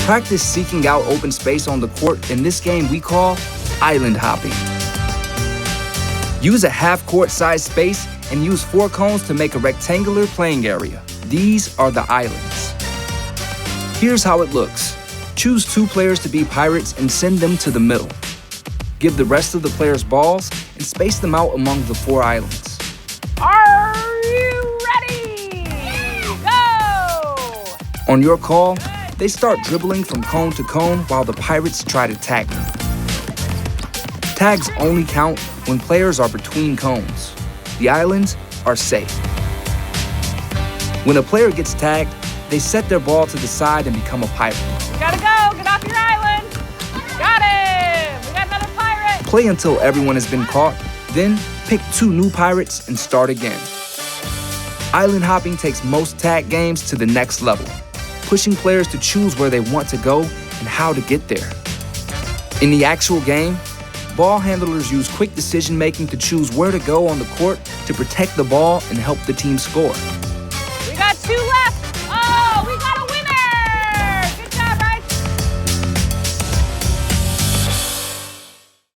Practice seeking out open space on the court in this game we call island hopping. Use a half-court size space and use 4 cones to make a rectangular playing area. These are the islands. Here's how it looks. Choose 2 players to be pirates and send them to the middle. Give the rest of the players balls and space them out among the 4 islands. Are you ready? Go! On your call, they start dribbling from cone to cone while the pirates try to tag them. Tags only count when players are between cones. The islands are safe. When a player gets tagged, they set their ball to the side and become a pirate. You gotta go! Get off your island! Got him! We got another pirate! Play until everyone has been caught, then pick 2 new pirates and start again. Island hopping takes most tag games to the next level, pushing players to choose where they want to go and how to get there. In the actual game, ball handlers use quick decision-making to choose where to go on the court to protect the ball and help the team score. We got 2 left!